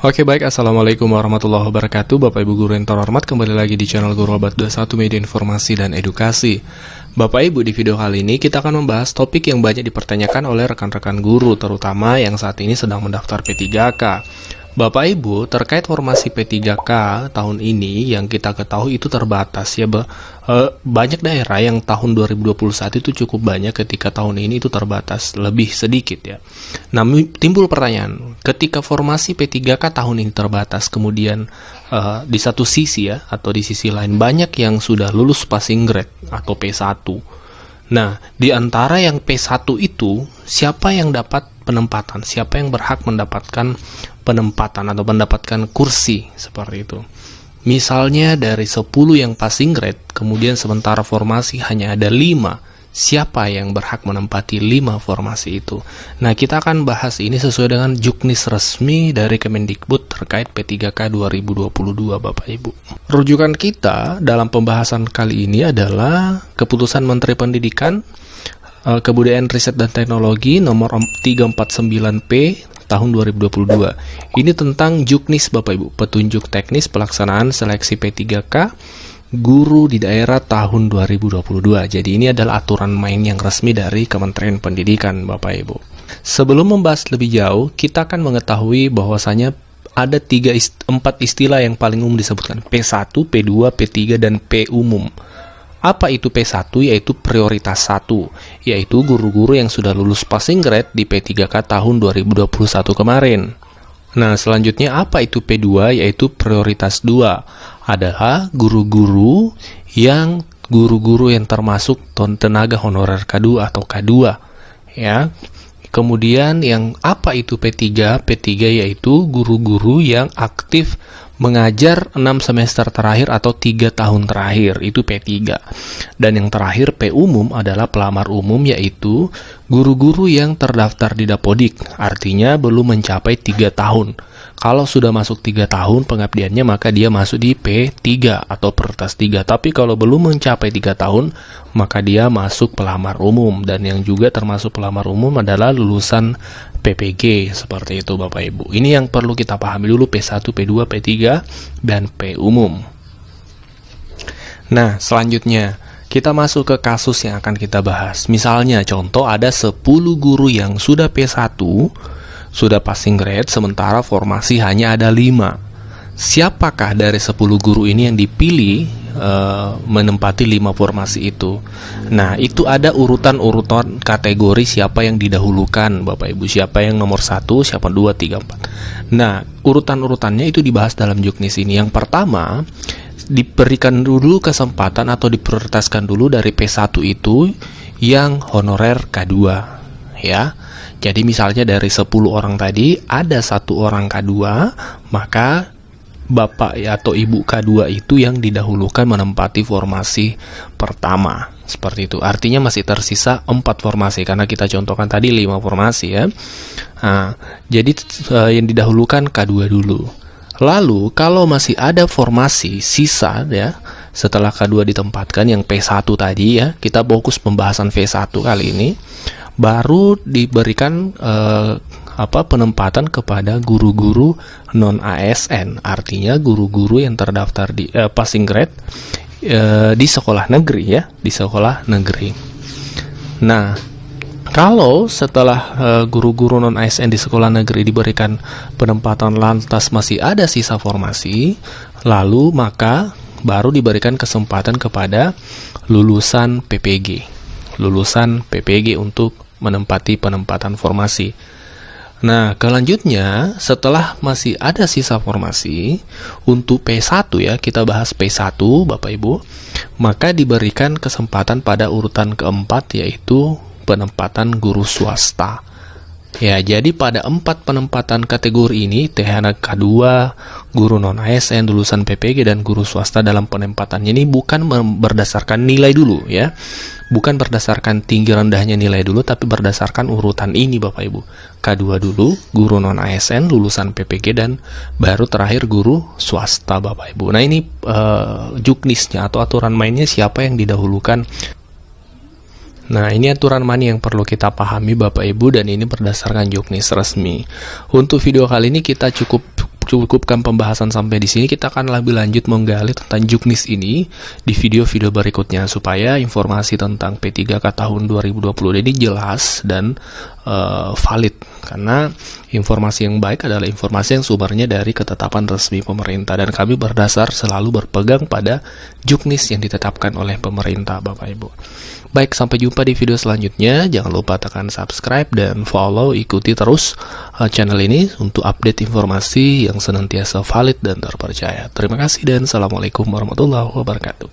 Oke baik, Assalamualaikum warahmatullahi wabarakatuh. Bapak Ibu guru yang terhormat, kembali lagi di channel Guru Obat 21 Media Informasi dan Edukasi. Bapak Ibu, di video kali ini kita akan membahas topik yang banyak dipertanyakan oleh rekan-rekan guru, terutama yang saat ini sedang mendaftar P3K. Bapak Ibu, terkait formasi P3K tahun ini yang kita ketahui itu terbatas ya, banyak daerah yang tahun 2021 itu cukup banyak, ketika tahun ini itu terbatas, lebih sedikit ya. Namun timbul pertanyaan, ketika formasi P3K tahun ini terbatas, kemudian di satu sisi ya, atau di sisi lain banyak yang sudah lulus passing grade atau P1. Nah, di antara yang P1 itu, siapa yang dapat penempatan? Siapa yang berhak mendapatkan penempatan atau mendapatkan kursi seperti itu? Misalnya dari 10 yang passing grade, kemudian sementara formasi hanya ada 5. Siapa yang berhak menempati 5 formasi itu? Nah, kita akan bahas ini sesuai dengan juknis resmi dari Kemendikbud terkait P3K 2022, Bapak Ibu. Rujukan kita dalam pembahasan kali ini adalah Keputusan Menteri Pendidikan, Kebudayaan, Riset, dan Teknologi nomor 349P tahun 2022. Ini tentang juknis, Bapak Ibu, petunjuk teknis pelaksanaan seleksi P3K guru di daerah tahun 2022. Jadi ini adalah aturan main yang resmi dari Kementerian Pendidikan, Bapak Ibu. Sebelum membahas lebih jauh, kita akan mengetahui bahwasanya ada 4 istilah yang paling umum disebutkan: P1, P2, P3, dan P umum. Apa itu P1? Yaitu prioritas 1, yaitu guru-guru yang sudah lulus passing grade di P3K tahun 2021 kemarin. Nah, selanjutnya apa itu P2? Yaitu prioritas 2, adalah guru-guru yang termasuk tenaga honorer K2 atau K2 ya. Kemudian yang apa itu P3? P3 yaitu guru-guru yang aktif mengajar 6 semester terakhir atau 3 tahun terakhir, itu P3. Dan yang terakhir P umum adalah pelamar umum, yaitu guru-guru yang terdaftar di Dapodik, artinya belum mencapai 3 tahun. Kalau sudah masuk 3 tahun pengabdiannya, maka dia masuk di P3 atau prioritas 3. Tapi kalau belum mencapai 3 tahun, maka dia masuk pelamar umum. Dan yang juga termasuk pelamar umum adalah lulusan PPG, seperti itu Bapak Ibu. Ini yang perlu kita pahami dulu, P1, P2, P3, dan P umum. Nah, selanjutnya kita masuk ke kasus yang akan kita bahas. Misalnya contoh, ada 10 guru yang sudah P1, sudah passing grade, sementara formasi hanya ada 5. Siapakah dari 10 guru ini yang dipilih menempati 5 formasi itu? Nah, itu ada urutan-urutan kategori siapa yang didahulukan, Bapak Ibu. Siapa yang nomor 1, siapa 2, 3, 4. Nah, urutan-urutannya itu dibahas dalam juknis ini. Yang pertama, diberikan dulu kesempatan atau diprioritaskan dulu dari P1 itu yang honorer K2 ya. Jadi misalnya dari 10 orang tadi ada 1 orang K2, maka Bapak atau Ibu K2 itu yang didahulukan menempati formasi pertama. Seperti itu. Artinya masih tersisa 4 formasi, karena kita contohkan tadi 5 formasi ya. Nah, jadi yang didahulukan K2 dulu. Lalu kalau masih ada formasi sisa ya, setelah K2 ditempatkan yang P1 tadi ya, kita fokus pembahasan V1 kali ini, baru diberikan penempatan kepada guru-guru non-ASN, artinya guru-guru yang terdaftar di passing grade di sekolah negeri ya, di sekolah negeri. Nah, kalau setelah guru-guru non-ASN di sekolah negeri diberikan penempatan lantas masih ada sisa formasi, lalu maka baru diberikan kesempatan kepada lulusan PPG untuk menempati penempatan formasi. Nah, kelanjutnya setelah masih ada sisa formasi untuk P1 ya, kita bahas P1 Bapak Ibu, maka diberikan kesempatan pada urutan keempat, yaitu penempatan guru swasta. Ya, jadi pada 4 penempatan kategori ini, THN K2, guru non-ASN, lulusan PPG, dan guru swasta, dalam penempatannya ini bukan berdasarkan nilai dulu ya. Bukan berdasarkan tinggi rendahnya nilai dulu, tapi berdasarkan urutan ini Bapak Ibu. K2 dulu, guru non-ASN, lulusan PPG, dan baru terakhir guru swasta Bapak Ibu. Nah, ini juknisnya atau aturan mainnya siapa yang didahulukan. Nah, ini aturan money yang perlu kita pahami Bapak Ibu, dan ini berdasarkan juknis resmi. Untuk video kali ini kita cukup cukupkan pembahasan sampai di sini. Kita akan lebih lanjut menggali tentang juknis ini di video-video berikutnya supaya informasi tentang P3K tahun 2020 ini jelas dan valid, karena informasi yang baik adalah informasi yang sumbernya dari ketetapan resmi pemerintah, dan kami berdasar selalu berpegang pada juknis yang ditetapkan oleh pemerintah, Bapak Ibu. Baik, sampai jumpa di video selanjutnya. Jangan lupa tekan subscribe dan follow, ikuti terus channel ini untuk update informasi yang senantiasa valid dan terpercaya. Terima kasih dan Assalamualaikum warahmatullahi wabarakatuh.